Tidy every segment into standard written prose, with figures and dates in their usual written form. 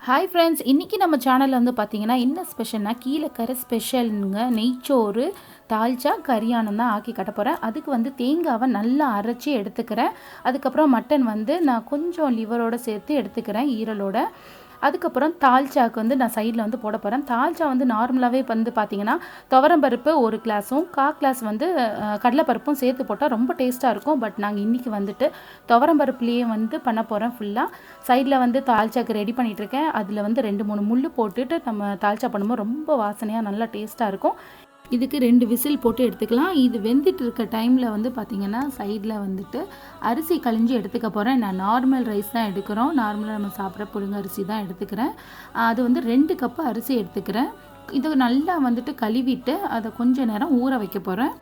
Hi friends, இன்றைக்கி நம்ம சேனலில் வந்து பார்த்திங்கன்னா என்ன ஸ்பெஷல்னால் கீழக்கரை ஸ்பெஷலுங்க நெய்ச்சோறு தால்ச்சா கரியானம் தான் ஆக்கி கட்ட போகிறேன். அதுக்கு வந்து தேங்காவை நல்லா அரைச்சி எடுத்துக்கிறேன். அதுக்கப்புறம் மட்டன் வந்து நான் கொஞ்சம் லிவரோடு சேர்த்து எடுத்துக்கிறேன், ஈரலோட. அதுக்கப்புறம் தால்ச்சாவுக்கு வந்து நான் சைடில் வந்து போட போகிறேன். தால்ச்சா வந்து நார்மலாகவே வந்து பார்த்திங்கன்னா துவரம்பருப்பு 1 கிளாஸும் 1/4 கிளாஸ் வந்து கடலைப்பருப்பும் சேர்த்து போட்டால் ரொம்ப டேஸ்ட்டாக இருக்கும். பட் நாங்கள் இன்றைக்கி வந்துட்டு துவரம்பருப்புலேயே வந்து பண்ண போகிறேன். ஃபுல்லாக சைடில் வந்து தால்ச்சாக்கு ரெடி பண்ணிகிட்ருக்கேன். அதில் வந்து 2-3 முள் போட்டுட்டு நம்ம தால்ச்சா பண்ணும்போது ரொம்ப வாசனையாக நல்லா டேஸ்ட்டாக இருக்கும். இதுக்கு 2 விசில் போட்டு எடுத்துக்கலாம். இது வெந்துட்டு இருக்க டைமில் வந்து பார்த்திங்கன்னா சைடில் வந்துட்டு அரிசி கழிஞ்சி எடுத்துக்க போகிறேன். நான் நார்மல் ரைஸ் தான் எடுக்கிறோம். நார்மலாக நம்ம சாப்பிட்ற புழுங்க அரிசி தான் எடுத்துக்கிறேன். அது வந்து 2 கப்பு அரிசி எடுத்துக்கிறேன். இது நல்லா வந்துட்டு கழுவிட்டு அதை கொஞ்சம் நேரம் ஊற வைக்க போகிறேன்.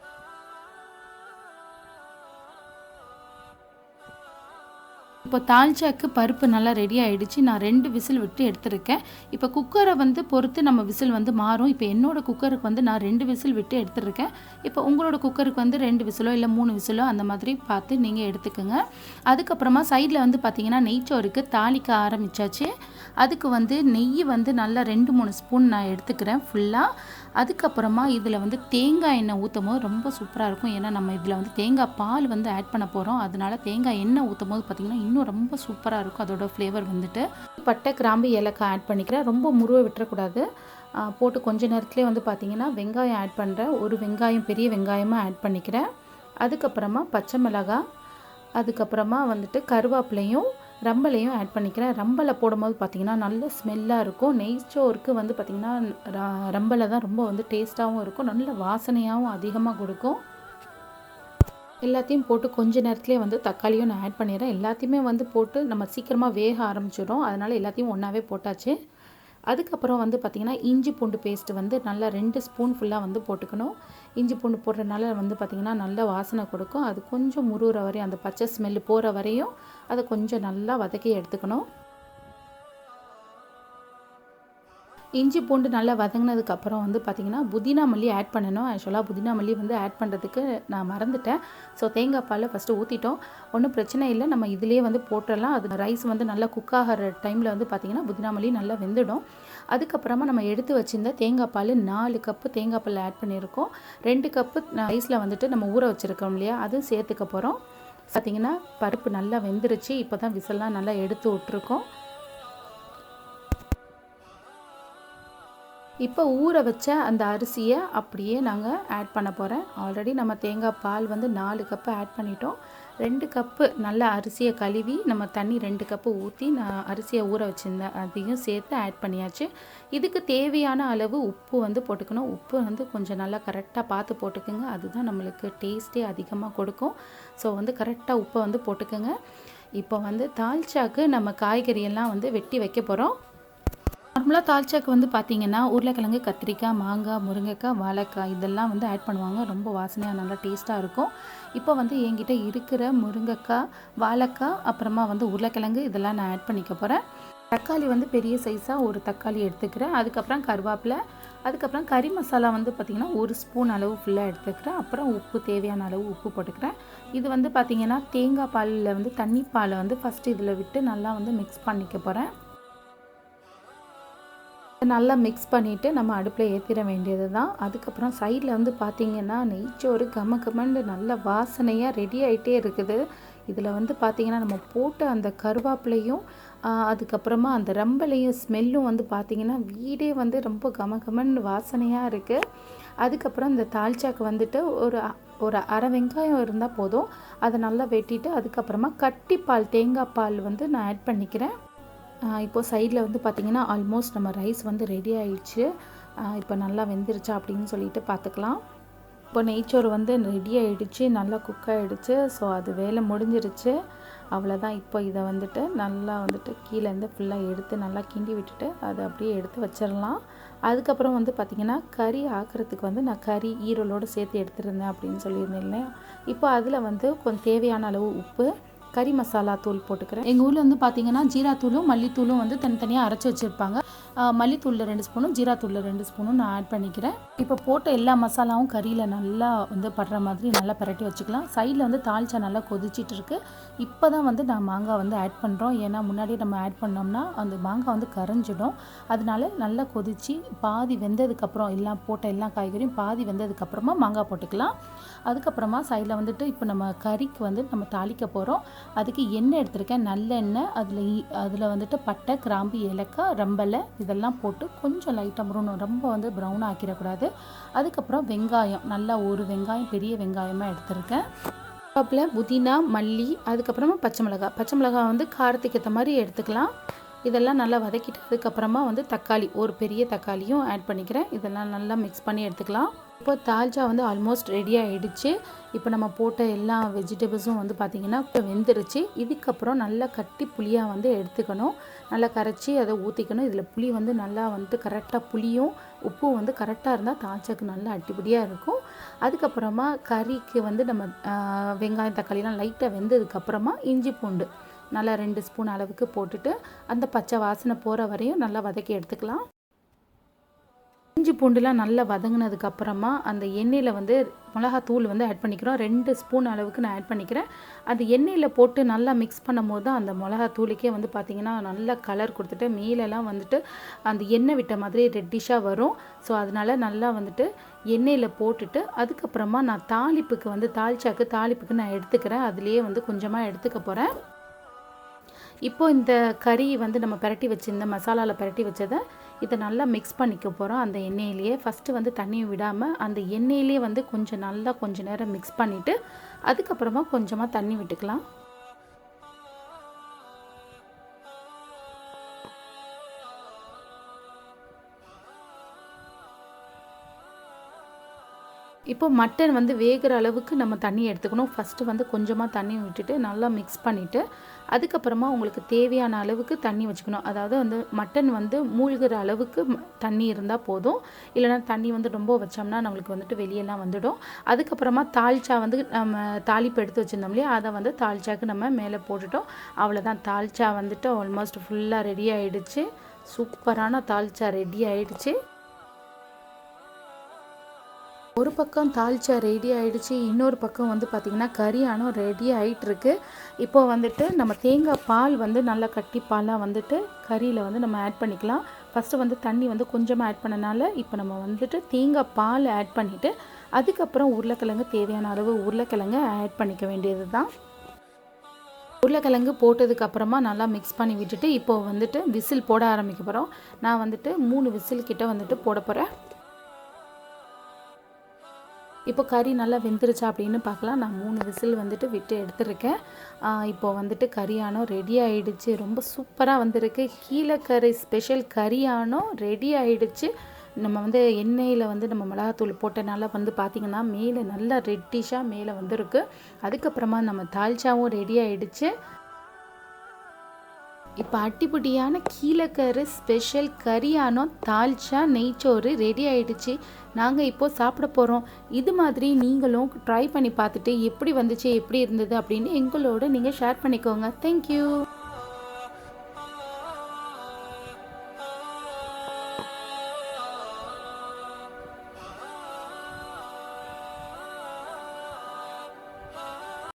இப்போ தால்ச்சாக்கு பருப்பு நல்லா ரெடி ஆகிடுச்சு. நான் 2 விசில் விட்டு எடுத்துருக்கேன். இப்போ குக்கரை வந்து பொறுத்து நம்ம விசில் வந்து மாறும். இப்போ என்னோடய குக்கருக்கு வந்து நான் 2 விசில் விட்டு எடுத்துருக்கேன். இப்போ உங்களோட குக்கருக்கு வந்து 2 விசிலோ இல்லை 3 விசிலோ அந்த மாதிரி பார்த்து நீங்கள் எடுத்துக்கோங்க. அதுக்கப்புறமா சைடில் வந்து பார்த்திங்கன்னா நெய்ச்சோறுக்கு தாளிக்க ஆரம்பித்தாச்சு. அதுக்கு வந்து நெய் வந்து நல்லா 2-3 ஸ்பூன் நான் எடுத்துக்கிறேன் ஃபுல்லாக. அதுக்கப்புறமா இதில் வந்து தேங்காய் எண்ணெய் ஊற்றும் போது ரொம்ப சூப்பராக இருக்கும். ஏன்னா நம்ம இதில் வந்து தேங்காய் பால் வந்து ஆட் பண்ண போகிறோம். அதனால தேங்காய் எண்ணெய் ஊற்றும் போது பார்த்திங்கன்னா இன்னும் ரொம்ப சூப்பராக இருக்கும். அதோட ஃப்ளேவர் வந்துட்டு பட்டை, கிராம்பு, ஏலக்காய் ஆட் பண்ணிக்கிறேன். ரொம்ப முருவ விட்டுறக்கூடாது. போட்டு கொஞ்ச நேரத்துலேயே வந்து பார்த்திங்கன்னா வெங்காயம் ஆட் பண்ணுறேன். ஒரு வெங்காயம், பெரிய வெங்காயமாக ஆட் பண்ணிக்கிறேன். அதுக்கப்புறமா பச்சை மிளகாய், அதுக்கப்புறமா வந்துட்டு கருவேப்பிலையும் ரம்பலையும் ஆட் பண்ணிக்கிறேன். ரம்பலை போடும்போது பார்த்திங்கன்னா நல்ல ஸ்மெல்லாக இருக்கும். நெய்ச்சோறுக்கு வந்து பார்த்திங்கன்னா ரம்பலை தான் ரொம்ப வந்து டேஸ்ட்டாகவும் இருக்கும், நல்ல வாசனையாகவும் அதிகமாக கொடுக்கும். எல்லாத்தையும் போட்டு கொஞ்ச நேரத்துலேயே வந்து தக்காளியும் நான் ஆட் பண்ணிடுறேன். எல்லாத்தையுமே வந்து போட்டு நம்ம சீக்கிரமாக வேக ஆரம்பிச்சிடும். அதனால் எல்லாத்தையும் ஒன்றாவே போட்டாச்சு. அதுக்கப்புறம் வந்து பார்த்திங்கன்னா இஞ்சி பூண்டு பேஸ்ட்டு வந்து நல்லா 2 ஸ்பூன் ஃபுல்லாக வந்து போட்டுக்கணும். இஞ்சி பூண்டு போடுறதுனால வந்து பார்த்திங்கன்னா நல்ல வாசனை கொடுக்கும். அது கொஞ்சம் முறுகிற வரையும், அந்த பச்சை ஸ்மெல்லு போகிற வரையும் அதை கொஞ்சம் நல்லா வதக்கி எடுத்துக்கணும். இஞ்சி பூண்டு நல்லா வதங்கினதுக்கப்புறம் வந்து பார்த்திங்கன்னா புதினா மல்லி ஆட் பண்ணணும். ஆக்சுவலாக புதினா மல்லி வந்து ஆட் பண்ணுறதுக்கு நான் மறந்துட்டேன். ஸோ தேங்காய் பாலை ஃபஸ்ட்டு ஊற்றிட்டோம். ஒன்றும் பிரச்சனை இல்லை, நம்ம இதிலே வந்து போட்டுடலாம். அது ரைஸ் வந்து நல்லா குக் ஆகிற டைமில் வந்து பார்த்திங்கன்னா புதினா மல்லி நல்லா வெந்துடும். அதுக்கப்புறமா நம்ம எடுத்து வச்சுருந்த தேங்காய் பால் 4 கப்பு தேங்காய் பால் ஆட் பண்ணியிருக்கோம். 2 கப்பு ரைஸில் வந்துட்டு நம்ம ஊற வச்சுருக்கோம் இல்லையா, அதுவும் சேர்த்துக்க போகிறோம். பார்த்திங்கன்னா பருப்பு நல்லா வெந்துருச்சு. இப்போ தான் விசில்லாம் நல்லா எடுத்து விட்ருக்கோம். இப்போ ஊற வச்ச அந்த அரிசியை அப்படியே நாங்கள் ஆட் பண்ண போகிறேன். ஆல்ரெடி நம்ம தேங்காய் பால் வந்து 4 கப்பு ஆட் பண்ணிட்டோம். 2 கப்பு நல்ல அரிசியை கழுவி நம்ம தண்ணி 2 கப்பு ஊற்றி நான் அரிசியை ஊற வச்சுருந்தேன், அதையும் சேர்த்து ஆட் பண்ணியாச்சு. இதுக்கு தேவையான அளவு உப்பு வந்து போட்டுக்கணும். உப்பு வந்து கொஞ்சம் நல்லா கரெக்டாக பார்த்து போட்டுக்குங்க. அதுதான் நம்மளுக்கு டேஸ்ட்டே அதிகமாக கொடுக்கும். ஸோ வந்து கரெக்டாக உப்பை வந்து போட்டுக்கோங்க. இப்போ வந்து தால்ச்சாக்கு நம்ம காய்கறியெல்லாம் வந்து வெட்டி வைக்க போகிறோம். நார்மலாக தால்ச்சாக்கு வந்து பார்த்திங்கன்னா உருளைக்கிழங்கு, கத்திரிக்காய், மாங்காய், முருங்கைக்காய், வாழைக்காய் இதெல்லாம் வந்து ஆட் பண்ணுவாங்க. ரொம்ப வாசனையாக நல்லா டேஸ்ட்டாக இருக்கும். இப்போ வந்து என்கிட்ட இருக்கிற முருங்கைக்காய், வாழைக்காய், அப்புறமா வந்து உருளைக்கிழங்கு இதெல்லாம் நான் ஆட் பண்ணிக்க போகிறேன். தக்காளி வந்து பெரிய சைஸாக ஒரு தக்காளி எடுத்துக்கிறேன். அதுக்கப்புறம் கருவேப்பிலை, அதுக்கப்புறம் கறி மசாலா வந்து பார்த்திங்கன்னா 1 ஸ்பூன் அளவு ஃபுல்லாக எடுத்துக்கிறேன். அப்புறம் உப்பு, தேவையான அளவு உப்பு போட்டுக்கிறேன். இது வந்து பார்த்திங்கன்னா தேங்காய் பாலில் வந்து தண்ணி பாலை வந்து ஃபஸ்ட்டு இதில் விட்டு நல்லா வந்து மிக்ஸ் பண்ணிக்க போகிறேன். நல்லா மிக்ஸ் பண்ணிவிட்டு நம்ம அடுப்பில் ஏற்றிட வேண்டியது தான். அதுக்கப்புறம் சைடில் வந்து பார்த்திங்கன்னா நெய்ச்சோறு கமகமன்னு நல்ல வாசனையாக ரெடி ஆகிட்டே இருக்குது. இதில் வந்து பார்த்திங்கன்னா நம்ம போட்ட அந்த கருவேப்பிலையும் அதுக்கப்புறமா அந்த ரம்பலையும் ஸ்மெல்லும் வந்து பார்த்திங்கன்னா வீடே வந்து ரொம்ப கமகமன்னு வாசனையாக இருக்குது. அதுக்கப்புறம் இந்த தால்ச்சாக்கு வந்துட்டு ஒரு அரை வெங்காயம் இருந்தால் போதும். அதை நல்லா வெட்டிட்டு அதுக்கப்புறமா கட்டிப்பால், தேங்காய் பால் வந்து நான் ஆட் பண்ணிக்கிறேன். இப்போது சைடில் வந்து பார்த்திங்கன்னா ஆல்மோஸ்ட் நம்ம ரைஸ் வந்து ரெடி ஆகிடுச்சு. இப்போ நல்லா வெந்துருச்சா அப்படின்னு சொல்லிட்டு பார்த்துக்கலாம். இப்போ நெய்ச்சோறு வந்து ரெடி ஆகிடுச்சு, நல்லா குக் ஆகிடுச்சு. ஸோ அது வேலை முடிஞ்சிருச்சு, அவ்வளோதான். இப்போ இதை வந்துட்டு நல்லா வந்துட்டு கீழேருந்து ஃபுல்லாக எடுத்து நல்லா கிண்டி விட்டுட்டு அதை அப்படியே எடுத்து வச்சிடலாம். அதுக்கப்புறம் வந்து பார்த்திங்கன்னா கறி ஆக்கிறதுக்கு வந்து நான் கறி ஈரலோடு சேர்த்து எடுத்துருந்தேன் அப்படின்னு சொல்லியிருந்தேன் இல்லையா. இப்போ அதில் வந்து கொஞ்சம் தேவையான அளவு உப்பு, கறி மசாலா தூள் போட்டுக்கிறேன். எங்கள் ஊரில் வந்து பார்த்திங்கன்னா ஜீராத்தூளும் மல்லித்தூளும் வந்து தனித்தனியாக அரைச்சி வச்சுருப்பாங்க. மல்லித்தூளில் 2 ஸ்பூனும் ஜீராத்தூளில் 2 ஸ்பூனும் நான் ஆட் பண்ணிக்கிறேன். இப்போ போட்ட எல்லா மசாலாவும் கறியில் நல்லா வந்து படுற மாதிரி நல்லா பரட்டி வச்சுக்கலாம். சைடில் வந்து தால்ச்சா நல்லா கொதிச்சிட்டு இருக்கு. இப்போ தான் வந்து நான் மாங்காய் வந்து ஆட் பண்ணுறோம். ஏன்னா முன்னாடியே நம்ம ஆட் பண்ணோம்னா அந்த மாங்காய் வந்து கரைஞ்சிடும். அதனால நல்லா கொதித்து பாதி வெந்ததுக்கப்புறம் எல்லாம் போட்ட எல்லா காய்கறியும் பாதி வெந்ததுக்கப்புறமா மாங்காய் போட்டுக்கலாம். அதுக்கப்புறமா சைடில் வந்துட்டு இப்போ நம்ம கறிக்கு வந்து நம்ம தாளிக்க போகிறோம். அதுக்கு எண்ணெய் எடுத்திருக்கேன், நல்லெண்ணெய். அதில் வந்துட்டு பட்டை, கிராம்பு, ஏலக்காய், ரம்பலை இதெல்லாம் போட்டு கொஞ்சம் லைட்டாக முறணும், ரொம்ப வந்து ப்ரௌன் ஆக்கிடக்கூடாது. அதுக்கப்புறம் வெங்காயம், நல்லா ஒரு வெங்காயம் பெரிய வெங்காயமாக எடுத்திருக்கேன். கருவேப்பிலை, புதினா, மல்லி, அதுக்கப்புறமா பச்சை மிளகாய் வந்து காரத்துக்கு ஏற்ற மாதிரி எடுத்துக்கலாம். இதெல்லாம் நல்லா வதக்கிட்டு அதுக்கப்புறமா வந்து தக்காளி, ஒரு பெரிய தக்காளியும் ஆட் பண்ணிக்கிறேன். இதெல்லாம் நல்லா மிக்ஸ் பண்ணி எடுத்துக்கலாம். இப்போ தால்ச்சா வந்து ஆல்மோஸ்ட் ரெடி ஆகிடுச்சு. இப்போ நம்ம போட்ட எல்லா வெஜிடபிள்ஸும் வந்து பார்த்திங்கன்னா இப்போ வெந்துருச்சு. இதுக்கப்புறம் நல்லா கட்டி புளியாக வந்து எடுத்துக்கணும், நல்லா கரைச்சி அதை ஊற்றிக்கணும். இதில் புளி வந்து நல்லா வந்துட்டு கரெக்டாக புளியும் உப்பும் வந்து கரெக்டாக இருந்தால் தால்ச்சாக்கு நல்லா அடிப்படியாக இருக்கும். அதுக்கப்புறமா கறிக்கு வந்து நம்ம வெங்காயம் தக்காளிலாம் லைட்டாக வெந்ததுக்கப்புறமா இஞ்சி பூண்டு நல்லா 2 ஸ்பூன் அளவுக்கு போட்டுட்டு அந்த பச்சை வாசனை போகிற வரையும் நல்லா வதக்கி எடுத்துக்கலாம். இஞ்சி பூண்டுலாம் நல்லா வதங்கினதுக்கப்புறமா அந்த எண்ணெயில் வந்து மிளகாத்தூள் வந்து ஆட் பண்ணிக்கிறோம். 2 ஸ்பூன் அளவுக்கு நான் ஆட் பண்ணிக்கிறேன். அந்த எண்ணெயில் போட்டு நல்லா மிக்ஸ் பண்ணும்போது தான் அந்த மிளகாத்தூளுக்கே வந்து பார்த்திங்கன்னா நல்லா கலர் கொடுத்துட்டு மேலெல்லாம் வந்துட்டு அந்த எண்ணெய் விட்ட மாதிரி ரெட்டிஷாக வரும். ஸோ அதனால் நல்லா வந்துட்டு எண்ணெயில் போட்டுட்டு அதுக்கப்புறமா நான் தாளிப்புக்கு நான் எடுத்துக்கிறேன். அதுலேயே வந்து கொஞ்சமாக எடுத்துக்க போகிறேன். இப்போ இந்த கறி வந்து நம்ம பரட்டி வச்சிருந்த மசாலாவில் பரட்டி வச்சதை இதை நல்லா மிக்ஸ் பண்ணிக்க போகிறோம். அந்த எண்ணெயிலேயே ஃபஸ்ட்டு வந்து தண்ணியை விடாமல் அந்த எண்ணெயிலே வந்து கொஞ்சம் நேரம் மிக்ஸ் பண்ணிவிட்டு அதுக்கப்புறமா கொஞ்சமாக தண்ணி விட்டுக்கலாம். இப்போ மட்டன் வந்து வேகிற அளவுக்கு நம்ம தண்ணி எடுத்துக்கணும். ஃபஸ்ட்டு வந்து கொஞ்சமாக தண்ணி விட்டுட்டு நல்லா மிக்ஸ் பண்ணிவிட்டு அதுக்கப்புறமா உங்களுக்கு தேவையான அளவுக்கு தண்ணி வச்சுக்கணும். அதாவது வந்து மட்டன் வந்து மூழ்கிற அளவுக்கு தண்ணி இருந்தால் போதும். இல்லைனா தண்ணி வந்து ரொம்ப வச்சோம்னா நம்மளுக்கு வந்துட்டு வெளியெல்லாம் வந்துடும். அதுக்கப்புறமா தால்ச்சா வந்து நம்ம தாளிப்பு எடுத்து வச்சுருந்தோம் இல்லையா, அதை வந்து தால்ச்சாக்கு நம்ம மேலே போட்டுட்டோம். அவ்வளோதான், தால்ச்சா வந்துட்டு ஆல்மோஸ்ட் ஃபுல்லாக ரெடி ஆகிடுச்சு. சூப்பரான தால்ச்சா ரெடி ஆகிடுச்சு. ஒரு பக்கம் தால்ச்சா ரெடி ஆகிடுச்சு, இன்னொரு பக்கம் வந்து பார்த்திங்கன்னா கறியானும் ரெடி ஆகிட்டுருக்கு. இப்போ வந்துட்டு நம்ம தேங்காய் பால் வந்து நல்லா கட்டி பாலாக வந்துட்டு கறியில் வந்து நம்ம ஆட் பண்ணிக்கலாம். ஃபஸ்ட்டு வந்து தண்ணி வந்து கொஞ்சமாக ஆட் பண்ணனால இப்போ நம்ம வந்துட்டு தேங்காய் பால் ஆட் பண்ணிவிட்டு அதுக்கப்புறம் உருளைக்கிழங்கு தேவையான அளவு உருளைக்கிழங்கு ஆட் பண்ணிக்க வேண்டியது தான். உருளைக்கிழங்கு போட்டதுக்கப்புறமா நல்லா மிக்ஸ் பண்ணி விட்டுட்டு இப்போ வந்துட்டு விசில் போட ஆரம்பிக்க போகிறோம். நான் வந்துட்டு 3 விசில் கிட்ட வந்துட்டு போட போகிறேன். இப்போ கறி நல்லா வெந்துருச்சா அப்படின்னு பார்க்கலாம். நான் 3 விசில் வந்துட்டு விட்டு எடுத்துருக்கேன். இப்போ வந்துட்டு கறியானோ ரெடி ஆகிடுச்சு. ரொம்ப சூப்பராக வந்திருக்கு. கீழக்கரை ஸ்பெஷல் கறியானோ ரெடி ஆகிடுச்சு. நம்ம வந்து எண்ணெயில் வந்து நம்ம மிளகாத்தூள் போட்டனால வந்து பார்த்திங்கன்னா மேலே நல்லா ரெட்டிஷாக மேலே வந்திருக்கு. அதுக்கப்புறமா நம்ம தால்ச்சாவும் ரெடி ஆகிடுச்சு. இப்போ அட்டிப்புட்டியான கீழக்கரை ஸ்பெஷல் கறியானோ தால்ச்சா நெய்ச்சோறு ரெடி ஆகிடுச்சு. நாங்கள் இப்போது சாப்பிட போகிறோம். இது மாதிரி நீங்களும் ட்ரை பண்ணி பார்த்துட்டு எப்படி வந்துச்சு, எப்படி இருந்தது அப்படின்னு எங்களோட நீங்கள் ஷேர் பண்ணிக்கோங்க. தேங்க்யூ.